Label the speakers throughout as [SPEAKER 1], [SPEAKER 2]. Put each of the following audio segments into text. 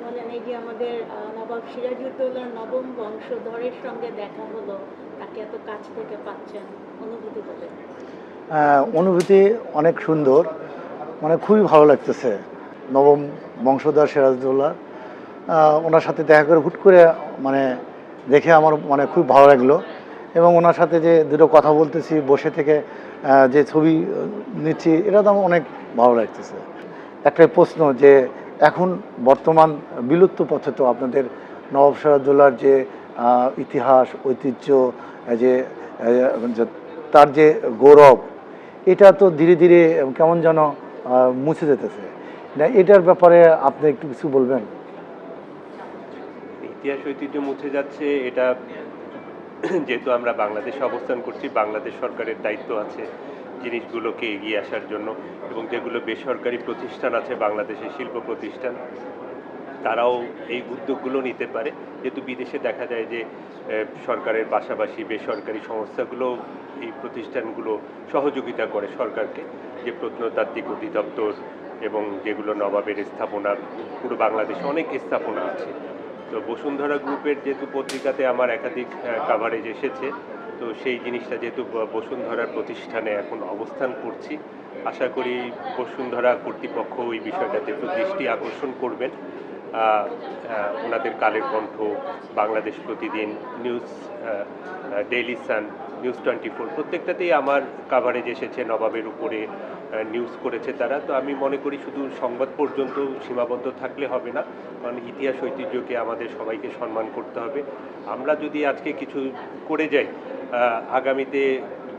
[SPEAKER 1] বলেন এই যে আমাদের নবাব সিরাজউদ্দৌলার নবম বংশধরের সঙ্গে দেখা হলো, তাকে এত কাছ থেকে পাচ্ছেন, অনুভূতি বলেন।
[SPEAKER 2] অনুভূতি অনেক সুন্দর, মানে খুবই ভালো লাগতেছে। নবম বংশধর সিরাজউদ্দৌলা, ওনার সাথে দেখা করে হুট করে মানে দেখে আমার মানে খুব ভালো লাগলো। এবং ওনার সাথে যে দুটো কথা বলতেছি বসে থেকে, যে ছবি নিচ্ছি, এটা তো আমার অনেক ভালো লাগতেছে। একটাই প্রশ্ন যে এখন বর্তমান বিলুপ্ত পথে তো আপনাদের নবাব সিরাজউদ্দৌলার যে ইতিহাস ঐতিহ্য, যে যে তার যে গৌরব, এটা তো ধীরে ধীরে কেমন যেন মুছে যেতেছে না, এটার ব্যাপারে আপনি একটু কিছু বলবেন?
[SPEAKER 3] ইতিহাস ঐতিহ্য মুছে যাচ্ছে, এটা যেহেতু আমরা বাংলাদেশে অবস্থান করছি, বাংলাদেশ সরকারের দায়িত্ব আছে জিনিসগুলোকে এগিয়ে আসার জন্য। এবং যেগুলো বেসরকারি প্রতিষ্ঠান আছে, বাংলাদেশের শিল্প প্রতিষ্ঠান, তারাও এই উদ্যোগগুলো নিতে পারে। যেহেতু বিদেশে দেখা যায় যে সরকারের পাশাপাশি বেসরকারি সংস্থাগুলো এই প্রতিষ্ঠানগুলো সহযোগিতা করে সরকারকে, যে প্রত্নতাত্ত্বিক অধিদপ্তর এবং যেগুলো নবাবের স্থাপনা, পুরো বাংলাদেশে অনেক স্থাপনা আছে। তো বসুন্ধরা গ্রুপের যেহেতু পত্রিকাতে আমার একাধিক কাভারেজ এসেছে, তো সেই জিনিসটা যেহেতু বসুন্ধরার প্রতিষ্ঠানে এখন অবস্থান করছি, আশা করি বসুন্ধরা কর্তৃপক্ষ ওই বিষয়টাতে একটু দৃষ্টি আকর্ষণ করবেন। ওনাদের কালের কণ্ঠ, বাংলাদেশ প্রতিদিন, নিউজ, ডেইলি সান, নিউজ 24, প্রত্যেকটাতেই আমার কাভারেজ এসেছে, নবাবের উপরে নিউজ করেছে তারা। তো আমি মনে করি শুধু সংবাদ পর্যন্ত সীমাবদ্ধ থাকলে হবে না, কারণ ইতিহাস ঐতিহ্যকে আমাদের সবাইকে সম্মান করতে হবে। আমরা যদি আজকে কিছু করে যাই, আগামীতে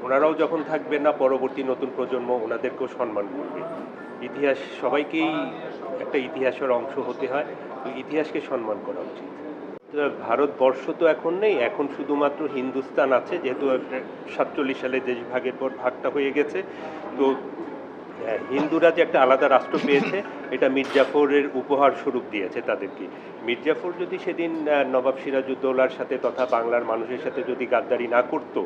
[SPEAKER 3] ওনারাও যখন থাকবেন না, পরবর্তী নতুন প্রজন্ম ওনাদেরকেও সম্মান করবে। ইতিহাস সবাইকেই একটা ইতিহাসের অংশ হতে হয়, ইতিহাসকে সম্মান করা উচিত। ভারতবর্ষ তো এখন নেই, এখন শুধুমাত্র হিন্দুস্তান আছে, যেহেতু 47 সালে দেশ ভাগের পর ভাগটা হয়ে গেছে। তো হিন্দুরা যে একটা আলাদা রাষ্ট্র পেয়েছে, এটা মীর জাফরের উপহার স্বরূপ দিয়েছে তাদেরকে। মীর জাফর যদি সেদিন নবাব সিরাজউদ্দৌলার সাথে তথা বাংলার মানুষের সাথে যদি গাদ্দারি না করতো,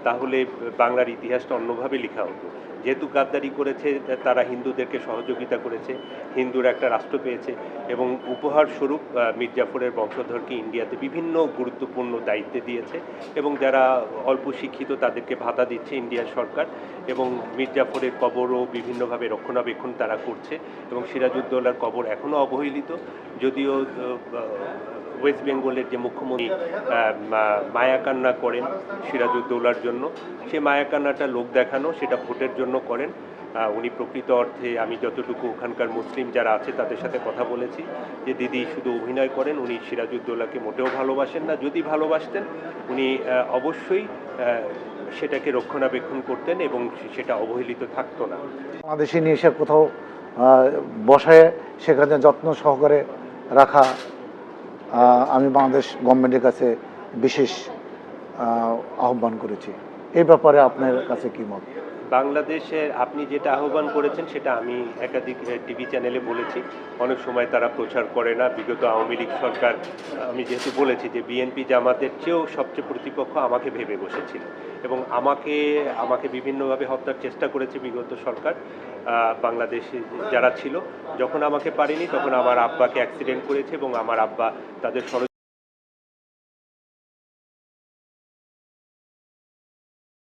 [SPEAKER 3] তাহলে বাংলার ইতিহাসটা অন্যভাবে লেখা হতো। যেহেতু গাদ্দারি করেছে, তারা হিন্দুদেরকে সহযোগিতা করেছে, হিন্দুরা একটা রাষ্ট্র পেয়েছে, এবং উপহার স্বরূপ মীর জাফরের বংশধরকে ইন্ডিয়াতে বিভিন্ন গুরুত্বপূর্ণ দায়িত্বে দিয়েছে, এবং যারা অল্প শিক্ষিত তাদেরকে ভাতা দিচ্ছে ইন্ডিয়ার সরকার, এবং মীর জাফরের কবরও বিভিন্নভাবে রক্ষণাবেক্ষণ তারা করছে, এবং সিরাজউদ্দৌলার কবর এখনও অবহেলিত। যদিও ওয়েস্ট বেঙ্গলের যে মুখ্যমন্ত্রী মায়াকান্না করেন সিরাজউদ্দৌলার জন্য, সে মায়াকান্নাটা লোক দেখানো, সেটা ভোটের জন্য করেন। উনি প্রকৃত অর্থে, আমি যতটুকু ওখানকার মুসলিম যারা আছে তাদের সাথে কথা বলেছি, যে দিদি শুধু অভিনয় করেন, উনি সিরাজউদ্দৌলাকে মোটেও ভালোবাসেন না। যদি ভালোবাসতেন, উনি অবশ্যই সেটাকে রক্ষণাবেক্ষণ করতেন এবং সেটা অবহেলিত থাকতো না।
[SPEAKER 2] বাংলাদেশে নিয়ে এসে কোথাও বসায় সেখানে যত্ন সহকারে রাখা, আমি বাংলাদেশ গভর্নমেন্টের কাছে বিশেষ আহ্বান করেছি। এই ব্যাপারে আপনার কাছে কি মত?
[SPEAKER 3] বাংলাদেশে আপনি যেটা আহ্বান করেছেন সেটা আমি একাধিক টিভি চ্যানেলে বলেছি, অনেক সময় তারা প্রচার করে না। বিগত আওয়ামী লীগ সরকার, আমি যেহেতু বলেছি যে বিএনপি জামাতের চেয়েও সবচেয়ে প্রতিপক্ষ আমাকে ভেবে বসেছিল, এবং আমাকে বিভিন্নভাবে হত্যার চেষ্টা করেছে বিগত সরকার। বাংলাদেশে যারা ছিল, যখন আমাকে পারেনি তখন আমার আব্বাকে অ্যাক্সিডেন্ট করেছে, এবং আমার আব্বা তাদের